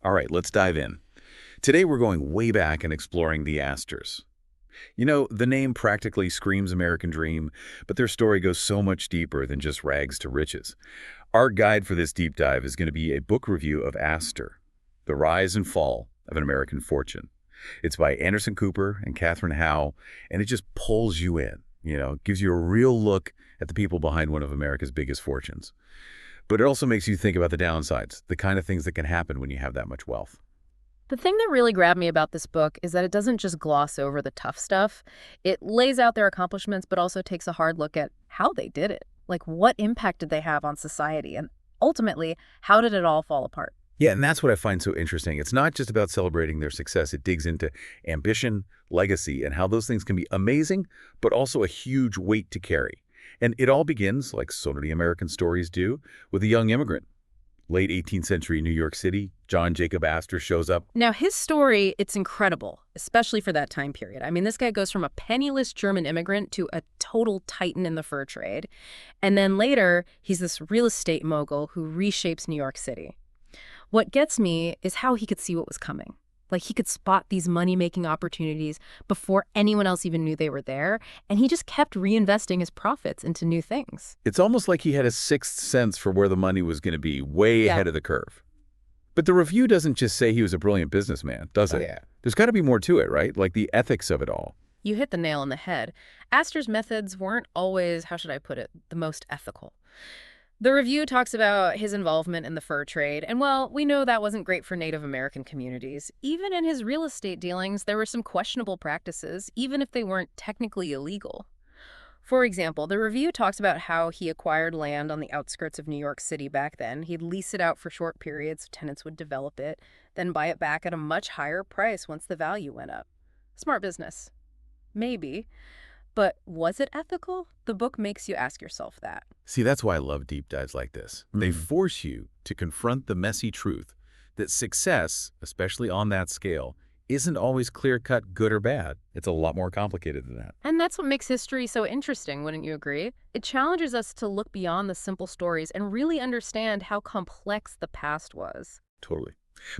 All right, let's dive in. Today we're going way back and exploring the Astors. You know, the name practically screams American dream, but their story goes so much deeper than just rags to riches. Our guide for this deep dive is going to be a book review of Astor, The Rise and Fall of an American Fortune. It's by Anderson Cooper and Katherine Howe, and it just pulls you in, gives you a real look at the people behind one of America's biggest fortunes. But it also makes you think about the downsides, the kind of things that can happen when you have that much wealth. The thing that really grabbed me about this book is that it doesn't just gloss over the tough stuff. It lays out their accomplishments, but also takes a hard look at how they did it. Like, what impact did they have on society? And ultimately, how did it all fall apart? Yeah, and that's what I find so interesting. It's not just about celebrating their success. It digs into ambition, legacy, and how those things can be amazing, but also a huge weight to carry. And it all begins, like so many American stories do, with a young immigrant. Late 18th century New York City, John Jacob Astor shows up. Now, his story, it's incredible, especially for that time period. I mean, this guy goes from a penniless German immigrant to a total titan in the fur trade. And then later, he's this real estate mogul who reshapes New York City. What gets me is how he could see what was coming. Like, he could spot these money-making opportunities before anyone else even knew they were there, and he just kept reinvesting his profits into new things. It's almost like he had a sixth sense for where the money was going to be, way ahead of the curve. But the review doesn't just say he was a brilliant businessman, does it? Yeah. There's got to be more to it, right? Like the ethics of it all. You hit the nail on the head. Astor's methods weren't always, how should I put it, the most ethical. The review talks about his involvement in the fur trade, and well, we know that wasn't great for Native American communities. Even in his real estate dealings, there were some questionable practices, even if they weren't technically illegal. For example, the review talks about how he acquired land on the outskirts of New York City back then. He'd lease it out for short periods, tenants would develop it, then buy it back at a much higher price once the value went up. Smart business. Maybe. But was it ethical? The book makes you ask yourself that. See, that's why I love deep dives like this. They force you to confront the messy truth that success, especially on that scale, isn't always clear-cut good or bad. It's a lot more complicated than that. And that's what makes history so interesting, wouldn't you agree? It challenges us to look beyond the simple stories and really understand how complex the past was. Totally.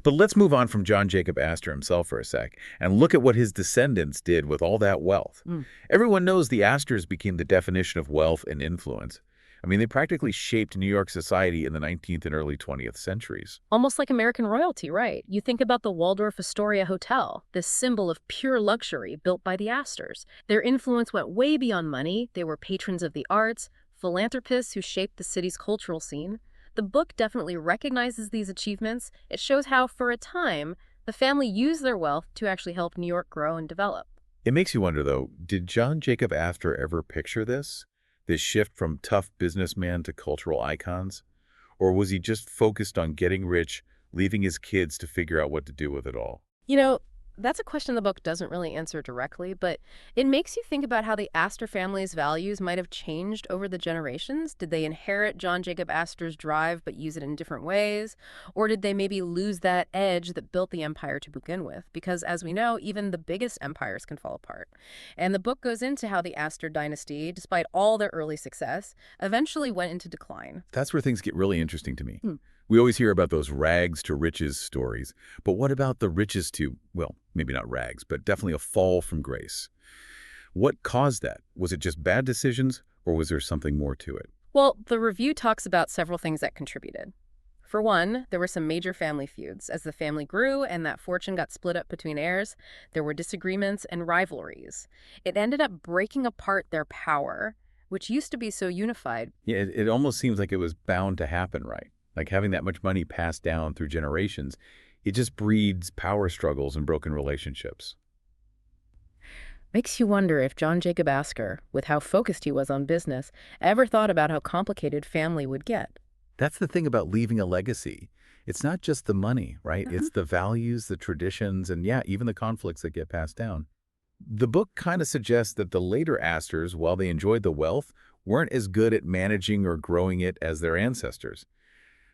But let's move on from John Jacob Astor himself for a sec and look at what his descendants did with all that wealth. Everyone knows the Astors became the definition of wealth and influence. I mean, they practically shaped New York society in the 19th and early 20th centuries. Almost like American royalty, right? You think about the Waldorf Astoria Hotel, this symbol of pure luxury built by the Astors. Their influence went way beyond money. They were patrons of the arts, philanthropists who shaped the city's cultural scene. The book definitely recognizes these achievements. It shows how, for a time, the family used their wealth to actually help New York grow and develop. It makes you wonder, though, did John Jacob Astor ever picture this? This shift from tough businessman to cultural icons? Or was he just focused on getting rich, leaving his kids to figure out what to do with it all? You know, that's a question the book doesn't really answer directly, but it makes you think about how the Astor family's values might have changed over the generations. Did they inherit John Jacob Astor's drive but use it in different ways? Or did they maybe lose that edge that built the empire to begin with? Because as we know, even the biggest empires can fall apart. And the book goes into how the Astor dynasty, despite all their early success, eventually went into decline. That's where things get really interesting to me. We always hear about those rags to riches stories, but what about the riches to, well, maybe not rags, but definitely a fall from grace? What caused that? Was it just bad decisions, or was there something more to it? Well, the review talks about several things that contributed. For one, there were some major family feuds. As the family grew and that fortune got split up between heirs, there were disagreements and rivalries. It ended up breaking apart their power, which used to be so unified. Yeah, it almost seems like it was bound to happen, right? Like having that much money passed down through generations, it just breeds power struggles and broken relationships. Makes you wonder if John Jacob Astor, with how focused he was on business, ever thought about how complicated family would get. That's the thing about leaving a legacy. It's not just the money, right? It's the values, the traditions, and yeah, even the conflicts that get passed down. The book kind of suggests that the later Astors, while they enjoyed the wealth, weren't as good at managing or growing it as their ancestors.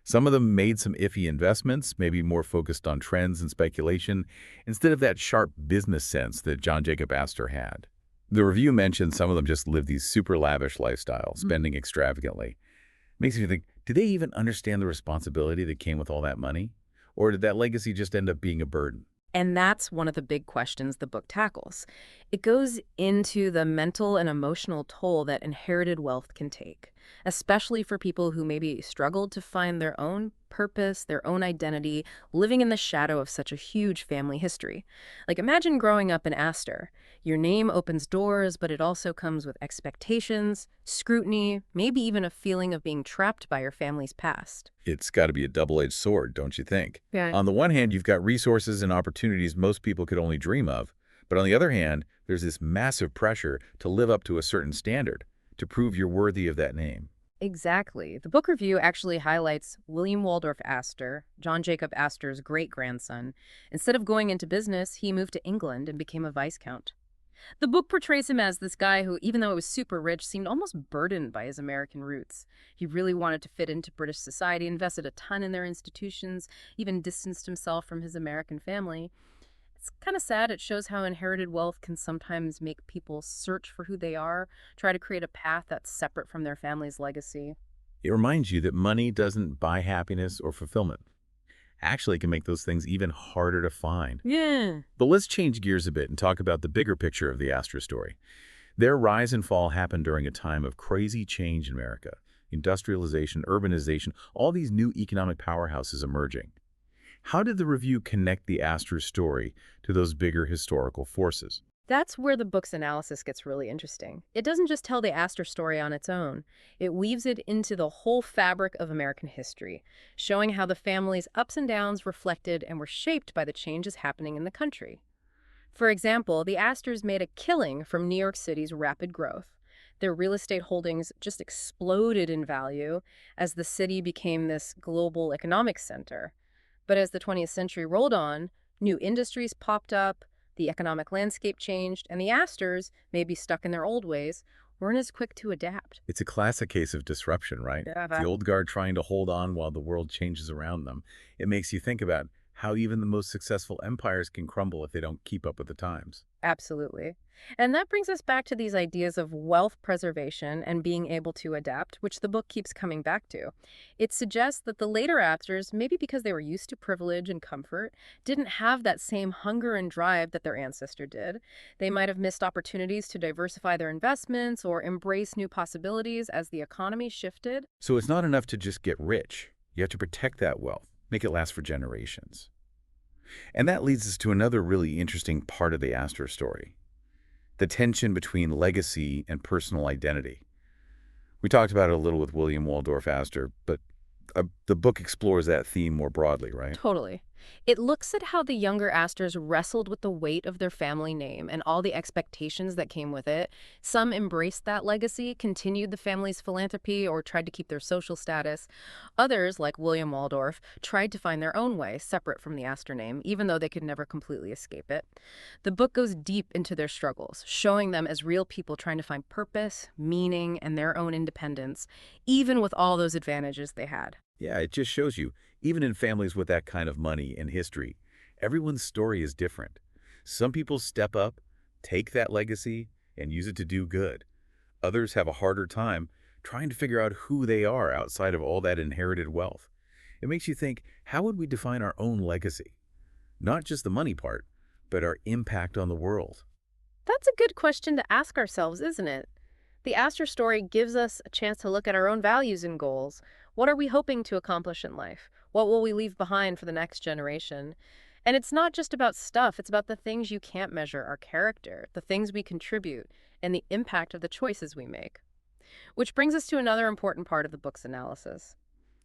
Some of them made some iffy investments, maybe more focused on trends and speculation, instead of that sharp business sense that John Jacob Astor had. The review mentioned some of them just lived these super lavish lifestyles, spending extravagantly. Makes me think, do they even understand the responsibility that came with all that money? Or did that legacy just end up being a burden? And that's one of the big questions the book tackles. It goes into the mental and emotional toll that inherited wealth can take, especially for people who maybe struggled to find their own purpose, their own identity, living in the shadow of such a huge family history. Like imagine growing up in Astor. Your name opens doors, but it also comes with expectations, scrutiny, maybe even a feeling of being trapped by your family's past. It's got to be a double-edged sword, don't you think? Yeah. On the one hand, you've got resources and opportunities most people could only dream of. But on the other hand, there's this massive pressure to live up to a certain standard, to prove you're worthy of that name. Exactly. The book review actually highlights William Waldorf Astor, John Jacob Astor's great-grandson. Instead of going into business, he moved to England and became a viscount. The book portrays him as this guy who, even though he was super rich, seemed almost burdened by his American roots. He really wanted to fit into British society, invested a ton in their institutions, even distanced himself from his American family. It's kind of sad. It shows how inherited wealth can sometimes make people search for who they are, try to create a path that's separate from their family's legacy. It reminds you that money doesn't buy happiness or fulfillment. Actually, it can make those things even harder to find. Yeah. But let's change gears a bit and talk about the bigger picture of the Astor story. Their rise and fall happened during a time of crazy change in America. Industrialization, urbanization, all these new economic powerhouses emerging. How did the review connect the Astor story to those bigger historical forces? That's where the book's analysis gets really interesting. It doesn't just tell the Astor story on its own. It weaves it into the whole fabric of American history, showing how the family's ups and downs reflected and were shaped by the changes happening in the country. For example, the Astors made a killing from New York City's rapid growth. Their real estate holdings just exploded in value as the city became this global economic center. But as the 20th century rolled on, new industries popped up, the economic landscape changed, and the Astors, maybe stuck in their old ways, weren't as quick to adapt. It's a classic case of disruption, right? Yeah, The old guard trying to hold on while the world changes around them. It makes you think about how even the most successful empires can crumble if they don't keep up with the times. absolutely. And that brings us back to these ideas of wealth preservation and being able to adapt, which the book keeps coming back to. It suggests that the later Astors, maybe because they were used to privilege and comfort, didn't have that same hunger and drive that their ancestor did. They might have missed opportunities to diversify their investments or embrace new possibilities as the economy shifted. So it's not enough to just get rich. You have to protect that wealth, make it last for generations. And that leads us to another really interesting part of the Astor story, the tension between legacy and personal identity. We talked about it a little with William Waldorf Astor, but the book explores that theme more broadly, right? Totally. It looks at how the younger Astors wrestled with the weight of their family name and all the expectations that came with it. Some embraced that legacy, continued the family's philanthropy, or tried to keep their social status. Others, like William Waldorf, tried to find their own way, separate from the Astor name, even though they could never completely escape it. The book goes deep into their struggles, showing them as real people trying to find purpose, meaning, and their own independence, even with all those advantages they had. Yeah, it just shows you, even in families with that kind of money and history, everyone's story is different. Some people step up, take that legacy, and use it to do good. Others have a harder time trying to figure out who they are outside of all that inherited wealth. It makes you think, how would we define our own legacy? Not just the money part, but our impact on the world. That's a good question to ask ourselves, isn't it? The Astor story gives us a chance to look at our own values and goals. What are we hoping to accomplish in life? What will we leave behind for the next generation? And it's not just about stuff, it's about the things you can't measure, our character, the things we contribute, and the impact of the choices we make. Which brings us to another important part of the book's analysis.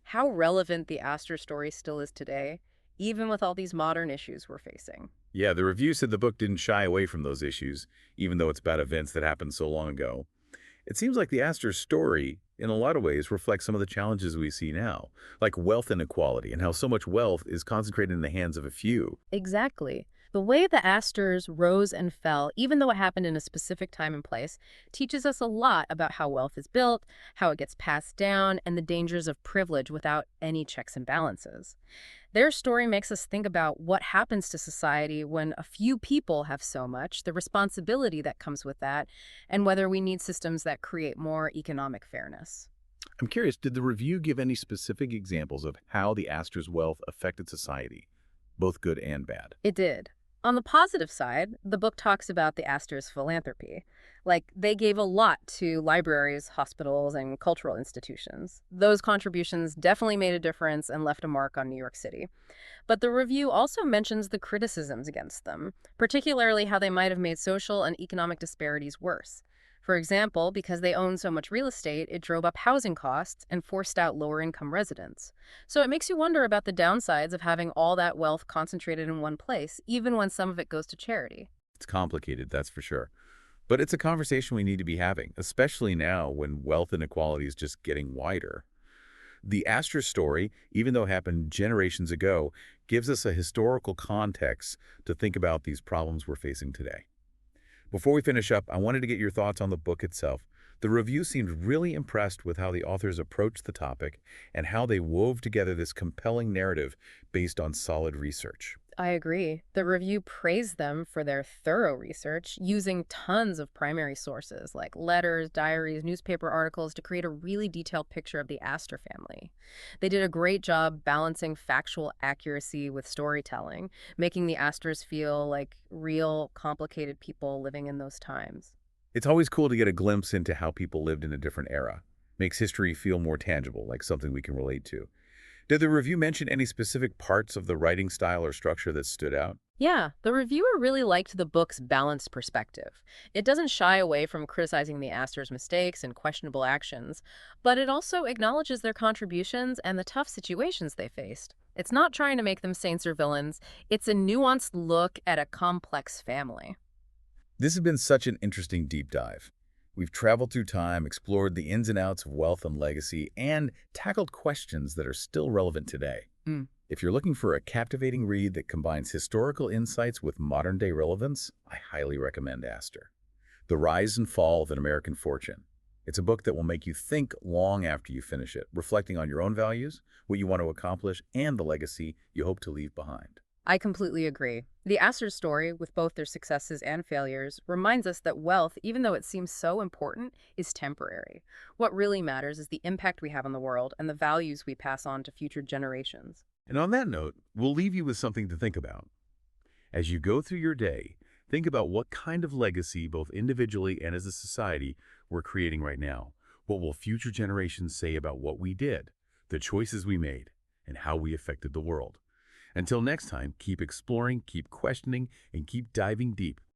How relevant the Astor story still is today, even with all these modern issues we're facing. Yeah, the review said the book didn't shy away from those issues, even though it's about events that happened so long ago. It seems like the Astor story, in a lot of ways, reflects some of the challenges we see now, like wealth inequality and how so much wealth is concentrated in the hands of a few. Exactly. The way the Astors rose and fell, even though it happened in a specific time and place, teaches us a lot about how wealth is built, how it gets passed down, and the dangers of privilege without any checks and balances. Their story makes us think about what happens to society when a few people have so much, the responsibility that comes with that, and whether we need systems that create more economic fairness. I'm curious, did the review give any specific examples of how the Astor's wealth affected society, both good and bad? It did. On the positive side, the book talks about the Astor's philanthropy. Like, they gave a lot to libraries, hospitals, and cultural institutions. Those contributions definitely made a difference and left a mark on New York City. But the review also mentions the criticisms against them, particularly how they might have made social and economic disparities worse. For example, because they owned so much real estate, it drove up housing costs and forced out lower income residents. So it makes you wonder about the downsides of having all that wealth concentrated in one place, even when some of it goes to charity. It's complicated, that's for sure. But it's a conversation we need to be having, especially now when wealth inequality is just getting wider. The Astor story, even though it happened generations ago, gives us a historical context to think about these problems we're facing today. Before we finish up, I wanted to get your thoughts on the book itself. The review seemed really impressed with how the authors approached the topic and how they wove together this compelling narrative based on solid research. I agree. The review praised them for their thorough research, using tons of primary sources like letters, diaries, newspaper articles to create a really detailed picture of the Astor family. They did a great job balancing factual accuracy with storytelling, making the Astors feel like real, complicated people living in those times. It's always cool to get a glimpse into how people lived in a different era. Makes history feel more tangible, like something we can relate to. Did the review mention any specific parts of the writing style or structure that stood out? Yeah, the reviewer really liked the book's balanced perspective. It doesn't shy away from criticizing the Astors' mistakes and questionable actions, but it also acknowledges their contributions and the tough situations they faced. It's not trying to make them saints or villains, it's a nuanced look at a complex family. This has been such an interesting deep dive. We've traveled through time, explored the ins and outs of wealth and legacy, and tackled questions that are still relevant today. Mm. If you're looking for a captivating read that combines historical insights with modern-day relevance, I highly recommend Astor. The Rise and Fall of an American Fortune. It's a book that will make you think long after you finish it, reflecting on your own values, what you want to accomplish, and the legacy you hope to leave behind. I completely agree. The Astor story, with both their successes and failures, reminds us that wealth, even though it seems so important, is temporary. What really matters is the impact we have on the world and the values we pass on to future generations. And on that note, we'll leave you with something to think about. As you go through your day, think about what kind of legacy, both individually and as a society, we're creating right now. What will future generations say about what we did, the choices we made, and how we affected the world? Until next time, keep exploring, keep questioning, and keep diving deep